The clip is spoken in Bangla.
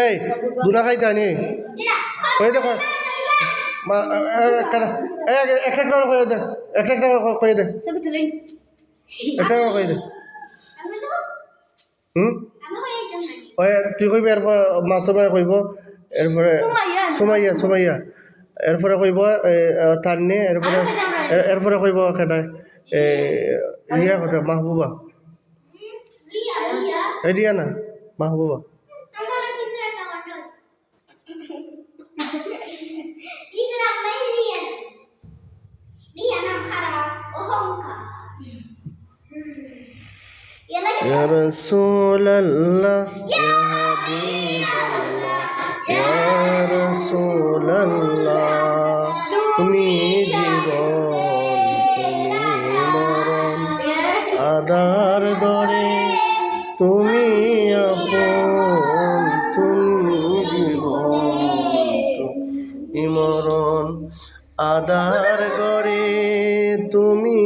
এই দুনা খাইতে আনি ওই দেখো একটা করে দে একটা করে দে একটা করে দে ওই তুই কইবি এরপর মাসুমাই কইব এরপরে সুমাইয়া এরপরে কইব তান্নি এরপরে কইব খেটায় রিয়া কথা মাহবুবা রিয়া না মাহবুবা يا رسول الله يا حبيب الله يا رسول الله তুমি জীবন তুমি মরণ আদার দরে তুমি আপন তুমি জীবন তুমি মরণ আদার গরে তুমি